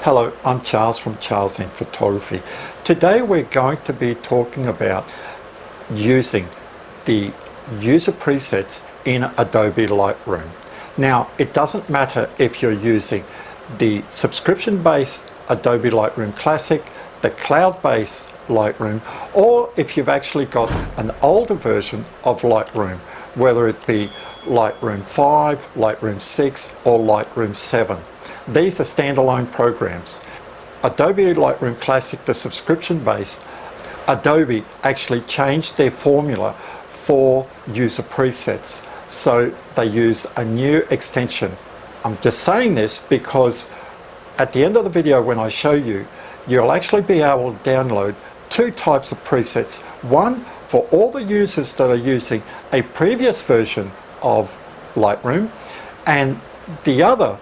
Hello, I'm Charles from Charles in Photography. Today we're going to be talking about using the user presets in Adobe Lightroom. Now, it doesn't matter if you're using the subscription-based Adobe Lightroom Classic, the cloud-based Lightroom, or if you've actually got an older version of Lightroom, whether it be Lightroom 5, Lightroom 6, or Lightroom 7. These are standalone programs. Adobe Lightroom Classic, the subscription-based, Adobe actually changed their formula for user presets. So they use a new extension. I'm just saying this because at the end of the video when I show you, you'll actually be able to download two types of presets. One for all the users that are using a previous version of Lightroom, and the other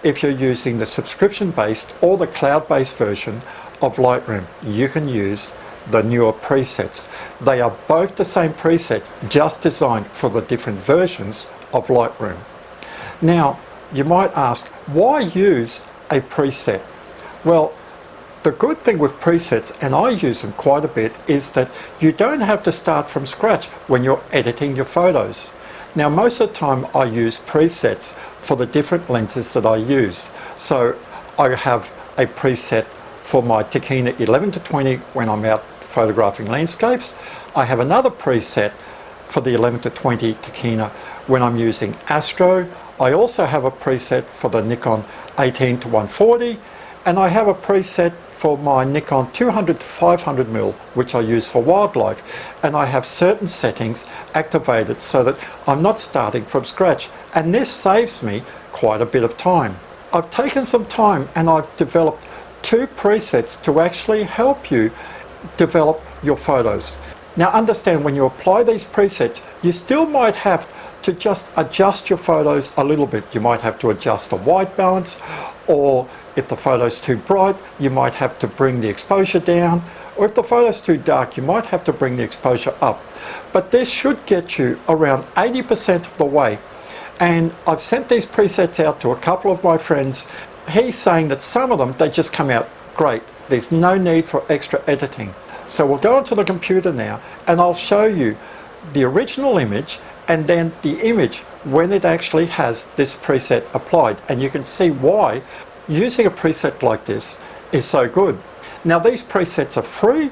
if you're using the subscription-based or the cloud-based version of Lightroom. You can use the newer presets. They are both the same presets, just designed for the different versions of Lightroom. Now, you might ask, why use a preset? Well, the good thing with presets, and I use them quite a bit, is that you don't have to start from scratch when you're editing your photos. Now, most of the time I use presets for the different lenses that I use. So I have a preset for my Tachyna 11-20 when I'm out photographing landscapes. I have another preset for the 11-20 Tachyna when I'm using Astro. I also have a preset for the Nikon 18-140, and I have a preset for my Nikon 200-500mm, which I use for wildlife. And I have certain settings activated so that I'm not starting from scratch. And this saves me quite a bit of time. I've taken some time and I've developed two presets to actually help you develop your photos. Now understand, when you apply these presets, you still might have to just adjust your photos a little bit. You might have to adjust the white balance, or if the photo's too bright, you might have to bring the exposure down, or if the photo's too dark, you might have to bring the exposure up. But this should get you around 80% of the way. And I've sent these presets out to a couple of my friends. He's saying that some of them, they just come out great. There's no need for extra editing. So we'll go onto the computer now and I'll show you the original image and then the image when it actually has this preset applied. And you can see why using a preset like this is so good. Now these presets are free,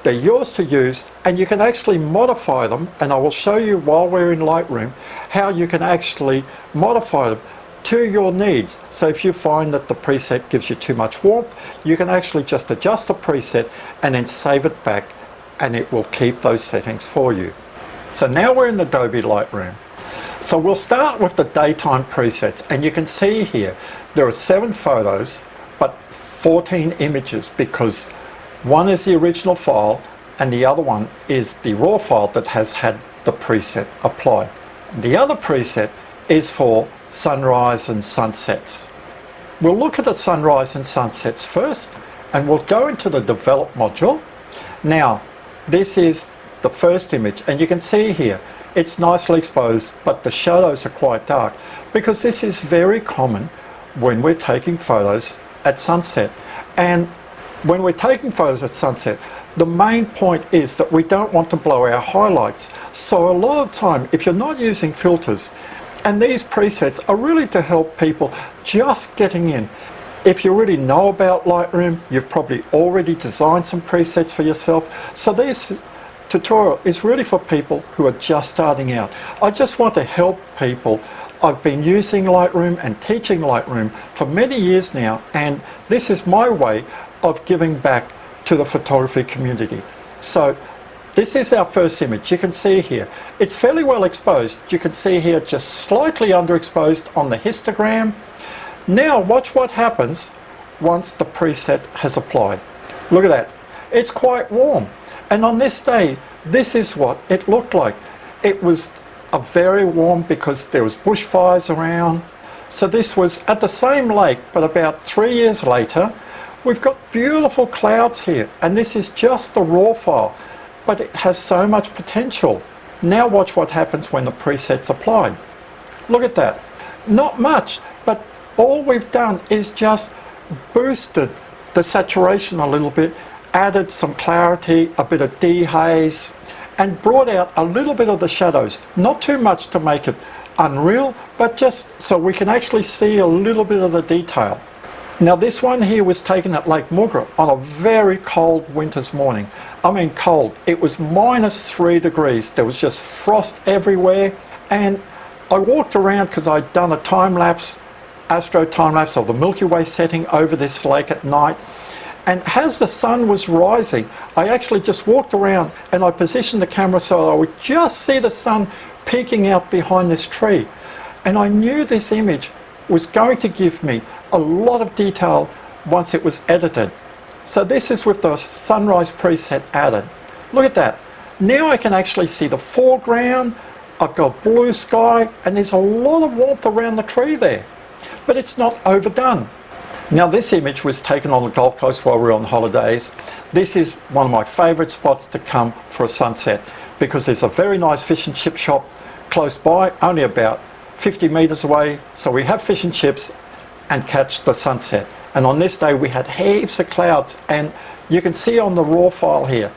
they're yours to use, and you can actually modify them, and I will show you while we're in Lightroom how you can actually modify them to your needs. So if you find that the preset gives you too much warmth, you can actually just adjust the preset and then save it back, and it will keep those settings for you. So now we're in Adobe Lightroom. So we'll start with the daytime presets, and you can see here there are 7 photos but 14 images, because one is the original file and the other one is the raw file that has had the preset applied. The other preset is for sunrise and sunsets. We'll look at the sunrise and sunsets first, and we'll go into the develop module. Now this is the first image, and you can see here it's nicely exposed, but the shadows are quite dark, because this is very common when we're taking photos at sunset. And when we're taking photos at sunset, the main point is that we don't want to blow our highlights. So a lot of time, if you're not using filters, and these presets are really to help people just getting in. If you already know about Lightroom, you've probably already designed some presets for yourself. So this tutorial is really for people who are just starting out. I just want to help people. I've been using Lightroom and teaching Lightroom for many years now, and this is my way of giving back to the photography community. So this is our first image. You can see here it's fairly well exposed. You can see here just slightly underexposed on the histogram. Now watch what happens once the preset has applied. Look at that, it's quite warm. And on this day, this is what it looked like. It was a very warm, because there was bushfires around. So this was at the same lake, but about 3 years later, we've got beautiful clouds here. And this is just the raw file, but it has so much potential. Now watch what happens when the preset's applied. Look at that. Not much, but all we've done is just boosted the saturation a little bit, added some clarity, a bit of dehaze, and brought out a little bit of the shadows. Not too much to make it unreal, but just so we can actually see a little bit of the detail. Now this one here was taken at Lake Mugra on a very cold winter's morning. I mean cold. It was -3 degrees. There was just frost everywhere, and I walked around because I'd done a time-lapse, astro time-lapse of the Milky Way setting over this lake at night. And as the sun was rising, I actually just walked around and I positioned the camera so I would just see the sun peeking out behind this tree. And I knew this image was going to give me a lot of detail once it was edited. So this is with the sunrise preset added. Look at that. Now I can actually see the foreground. I've got blue sky and there's a lot of warmth around the tree there. But it's not overdone. Now this image was taken on the Gold Coast while we were on holidays. This is one of my favourite spots to come for a sunset because there's a very nice fish and chip shop close by, only about 50 metres away. So we have fish and chips and catch the sunset. And on this day we had heaps of clouds, and you can see on the raw file here,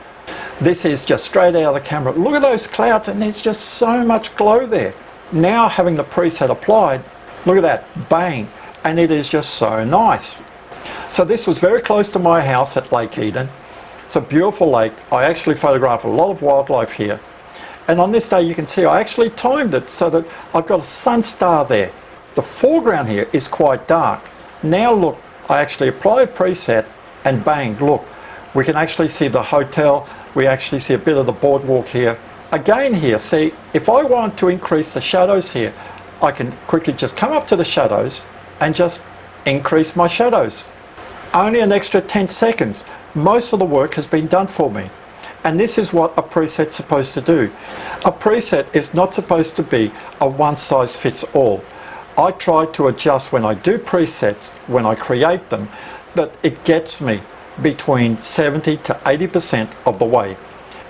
this is just straight out of the camera. Look at those clouds and there's just so much glow there. Now having the preset applied, look at that, bang. And it is just so nice. So this was very close to my house at Lake Eden. It's a beautiful lake. I actually photographed a lot of wildlife here. And on this day you can see I actually timed it so that I've got a sun star there. The foreground here is quite dark. Now look, I actually apply a preset and bang, look. We can actually see the hotel. We actually see a bit of the boardwalk here. Again here, see, if I want to increase the shadows here, I can quickly just come up to the shadows and just increase my shadows. Only an extra 10 seconds. Most of the work has been done for me. And this is what a preset's supposed to do. A preset is not supposed to be a one-size-fits-all. I try to adjust when I do presets, when I create them, that it gets me between 70 to 80% of the way.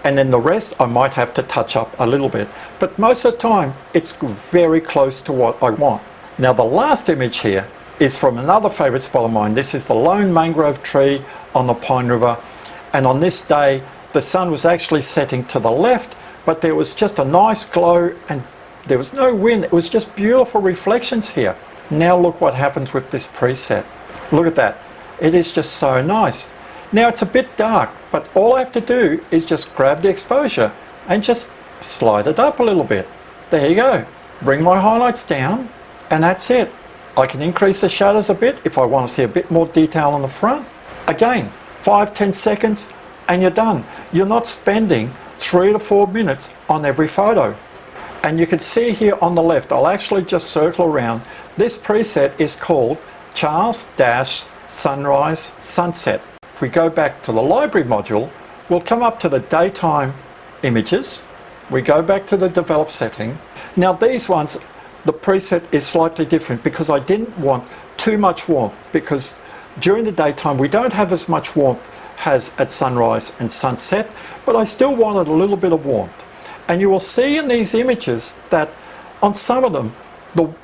And then the rest I might have to touch up a little bit. But most of the time, it's very close to what I want. Now the last image here is from another favourite spot of mine. This is the lone mangrove tree on the Pine River, and on this day the sun was actually setting to the left, but there was just a nice glow and there was no wind. It was just beautiful reflections here. Now look what happens with this preset. Look at that. It is just so nice. Now it's a bit dark, but all I have to do is just grab the exposure and just slide it up a little bit. There you go. Bring my highlights down. And that's it. I can increase the shadows a bit if I want to see a bit more detail on the front. Again, 5-10 seconds and you're done. You're not spending 3 to 4 minutes on every photo. And you can see here on the left, I'll actually just circle around. This preset is called Charles-Sunrise Sunset. If we go back to the library module, we'll come up to the daytime images. We go back to the develop setting. Now these ones, the preset is slightly different because I didn't want too much warmth, because during the daytime we don't have as much warmth as at sunrise and sunset, but I still wanted a little bit of warmth. And you will see in these images that on some of them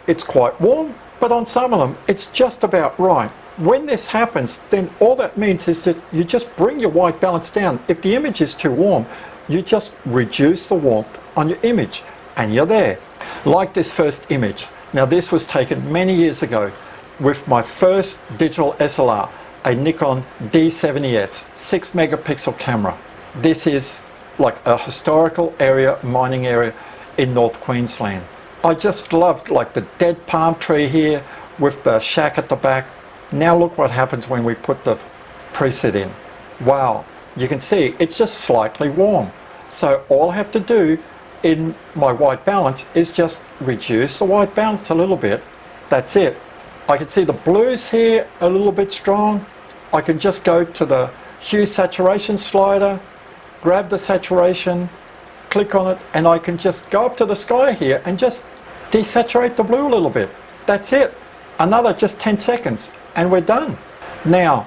it's quite warm, but on some of them it's just about right. When this happens, then all that means is that you just bring your white balance down. If the image is too warm, you just reduce the warmth on your image and you're there. Like this first image. Now this was taken many years ago with my first digital SLR, a Nikon D70S 6 megapixel camera. This is like a historical area, mining area in North Queensland. I just loved like the dead palm tree here with the shack at the back. Now look what happens when we put the preset in. Wow, you can see it's just slightly warm. So all I have to do in my white balance is just reduce the white balance a little bit. That's it. I can see the blues here a little bit strong. I can just go to the hue saturation slider, grab the saturation, click on it, and I can just go up to the sky here and just desaturate the blue a little bit. That's it. Another just 10 seconds and we're done. Now,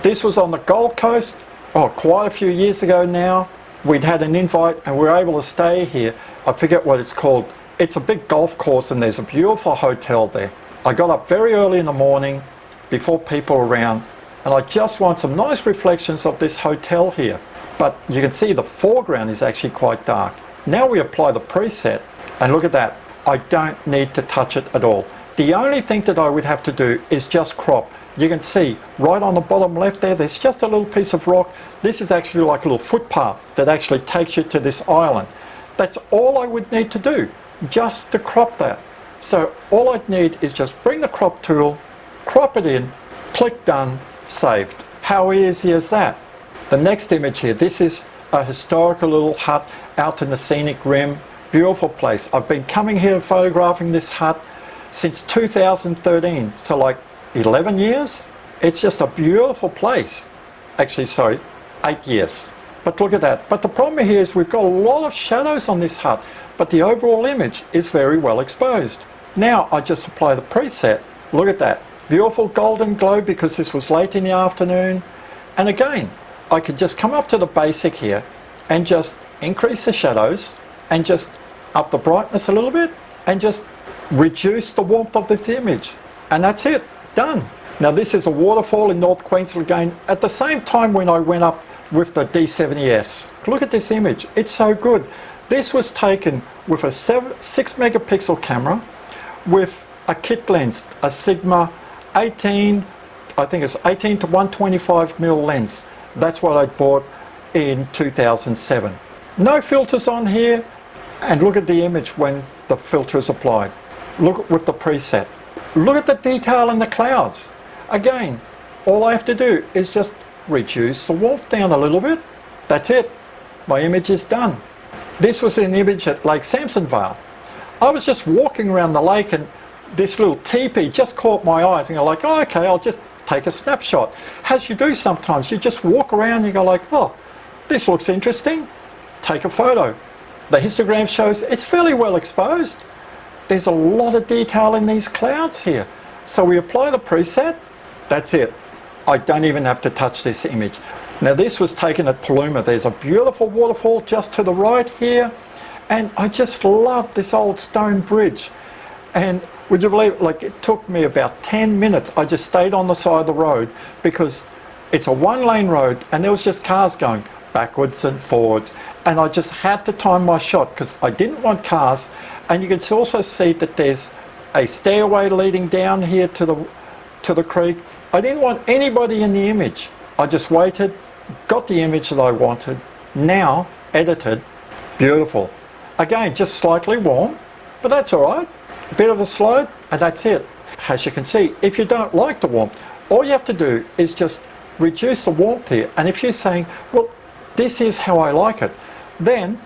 this was on the Gold Coast, quite a few years ago now. We'd had an invite and we were able to stay here. I forget what it's called. It's a big golf course and there's a beautiful hotel there. I got up very early in the morning, before people are around, and I just want some nice reflections of this hotel here. But you can see the foreground is actually quite dark. Now we apply the preset, and look at that. I don't need to touch it at all. The only thing that I would have to do is just crop. You can see right on the bottom left there, there's just a little piece of rock. This is actually like a little footpath that actually takes you to this island. That's all I would need to do, just to crop that. So all I'd need is just bring the crop tool, crop it in, click done, saved. How easy is that? The next image here, this is a historical little hut out in the scenic rim. Beautiful place. I've been coming here photographing this hut since 2013, so like 11 years. It's just a beautiful place. Actually, sorry, 8 years. But look at that. But the problem here is we've got a lot of shadows on this hut, but the overall image is very well exposed. Now I just apply the preset. Look at that. Beautiful golden glow because this was late in the afternoon. And again, I could just come up to the basic here and just increase the shadows and just up the brightness a little bit and just reduce the warmth of this image. And that's it. Done. Now this is a waterfall in North Queensland again at the same time when I went up with the D70S. Look at this image. It's so good. This was taken with a 6 megapixel camera with a kit lens, a Sigma 18, I think it's 18 to 125mm lens. That's what I bought in 2007. No filters on here, and look at the image when the filter is applied. Look with the preset. Look at the detail in the clouds. Again, all I have to do is just reduce the warmth down a little bit. That's it. My image is done. This was an image at Lake Samsonvale. I was just walking around the lake and this little teepee just caught my eye. And you're like, oh, okay, I'll just take a snapshot. As you do sometimes, you just walk around and you go like, oh, this looks interesting. Take a photo. The histogram shows it's fairly well exposed. There's a lot of detail in these clouds here. So we apply the preset. That's it. I don't even have to touch this image. Now this was taken at Paluma. There's a beautiful waterfall just to the right here. And I just love this old stone bridge. And would you believe, like it took me about 10 minutes. I just stayed on the side of the road because it's a one-lane road and there was just cars going backwards and forwards. And I just had to time my shot because I didn't want cars. And you can also see that there's a stairway leading down here to the creek. I didn't want anybody in the image. I just waited, got the image that I wanted, now edited, beautiful. Again, just slightly warm, but that's all right. A bit of a slide, and that's it. As you can see, if you don't like the warmth, all you have to do is just reduce the warmth here. And if you're saying, well, this is how I like it, then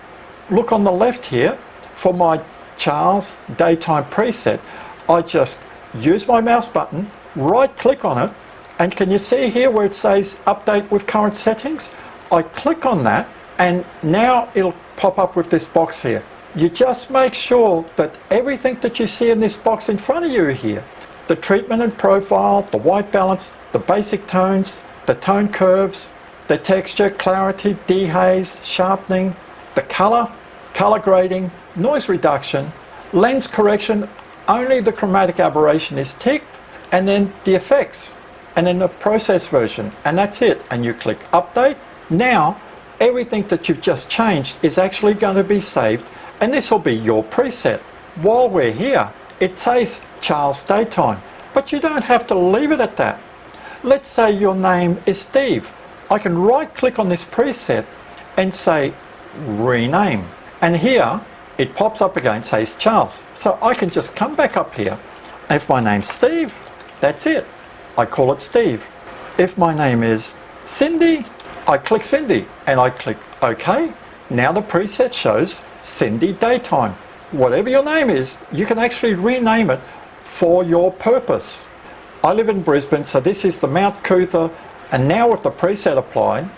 look on the left here for my Charles daytime preset. I just use my mouse button, right click on it, and can you see here where it says update with current settings? I click on that and now it'll pop up with this box here. You just make sure that everything that you see in this box in front of you here, the treatment and profile, the white balance, the basic tones, the tone curves, the texture, clarity, dehaze, sharpening, the color grading, noise reduction, lens correction, only the chromatic aberration is ticked, and then the effects, and then the process version, and that's it. And you click update. Now everything that you've just changed is actually going to be saved, and this will be your preset. While we're here, it says Charles Daytime, but you don't have to leave it at that. Let's say your name is Steve. I can right click on this preset and say rename, and here it pops up again, says Charles. So I can just come back up here. If my name's Steve, that's it. I call it Steve. If my name is Cindy, I click Cindy and I click OK. Now the preset shows Cindy Daytime. Whatever your name is, you can actually rename it for your purpose. I live in Brisbane, so this is the Mount Cootha, and now with the preset applied,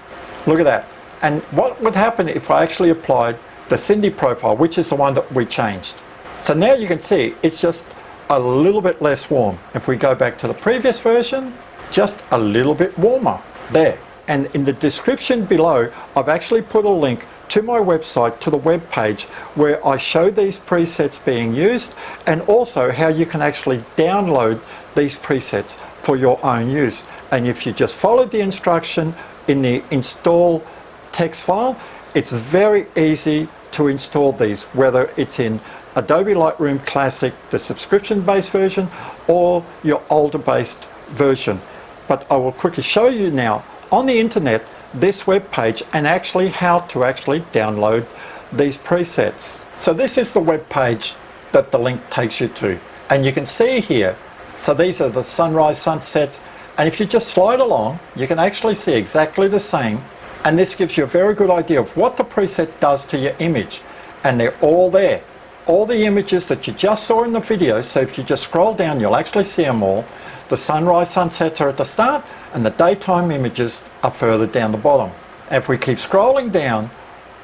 look at that. And what would happen if I actually applied the Cindy profile, which is the one that we changed? So now you can see it's just a little bit less warm. If we go back to the previous version, just a little bit warmer there. And in the description below, I've actually put a link to my website, to the web page where I show these presets being used, and also how you can actually download these presets for your own use. And if you just follow the instruction in the install text file, it's very easy to install these, whether it's in Adobe Lightroom Classic, the subscription-based version, or your older-based version. But I will quickly show you now on the internet this web page and actually how to actually download these presets. So this is the web page that the link takes you to, and you can see here, so these are the sunrise, sunsets, and if you just slide along you can actually see exactly the same, and this gives you a very good idea of what the preset does to your image. And they're all there, all the images that you just saw in the video. So if you just scroll down you'll actually see them all. The sunrise, sunsets are at the start, and the daytime images are further down the bottom. If we keep scrolling down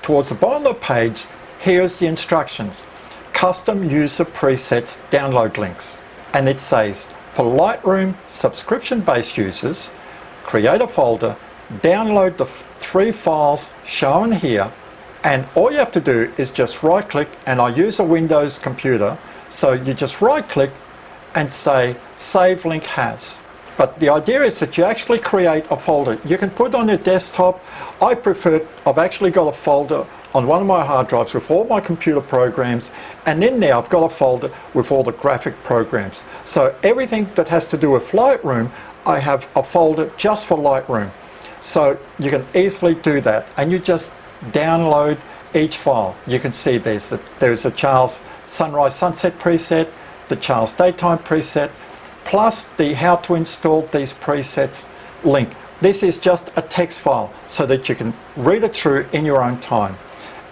towards the bottom of the page, here's the instructions. Custom user presets download links. And it says, for Lightroom subscription-based users, create a folder, download the 3 files shown here, and all you have to do is just right click, and I use a Windows computer, so you just right click and say save link as. But the idea is that you actually create a folder. You can put it on your desktop. I've actually got a folder on one of my hard drives with all my computer programs, and in there I've got a folder with all the graphic programs. So everything that has to do with Lightroom, I have a folder just for Lightroom. So you can easily do that, and you just download each file. You can see there's a Charles Sunrise Sunset preset, the Charles Daytime preset, plus the how to install these presets link. This is just a text file so that you can read it through in your own time.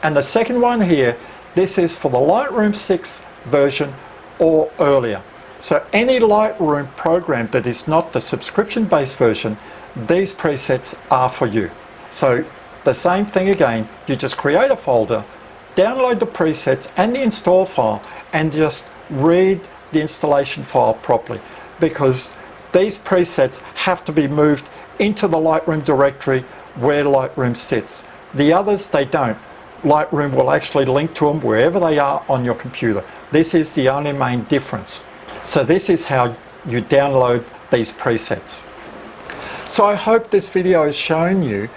And the second one here, this is for the Lightroom 6 version or earlier. So any Lightroom program that is not the subscription-based version, these presets are for you. So the same thing again, you just create a folder, download the presets and the install file, and just read the installation file properly, because these presets have to be moved into the Lightroom directory where Lightroom sits. The others, they don't. Lightroom will actually link to them wherever they are on your computer. This is the only main difference. So this is how you download these presets. So I hope this video has shown you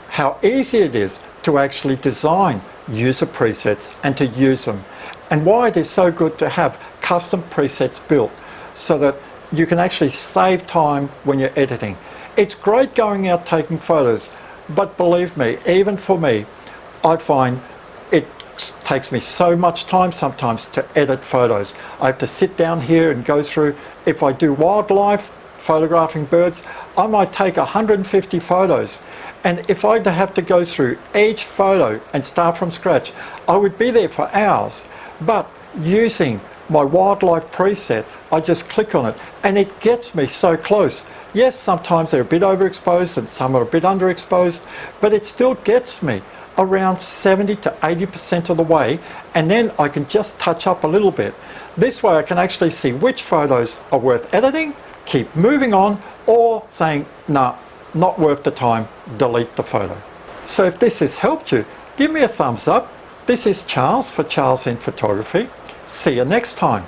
how easy it is to actually design user presets and to use them, and why it is so good to have custom presets built so that you can actually save time when you're editing. It's great going out taking photos, but believe me, even for me, I find it takes me so much time sometimes to edit photos. I have to sit down here and go through. If I do wildlife, photographing birds, I might take 150 photos, and if I'd have to go through each photo and start from scratch, I would be there for hours. But using my wildlife preset, I just click on it and it gets me so close. Yes, sometimes they're a bit overexposed and some are a bit underexposed, but it still gets me around 70 to 80% of the way, and then I can just touch up a little bit. This way I can actually see which photos are worth editing, keep moving on, or saying, nah, not worth the time, delete the photo. So if this has helped you, give me a thumbs up. This is Charles for Charles in Photography. See you next time.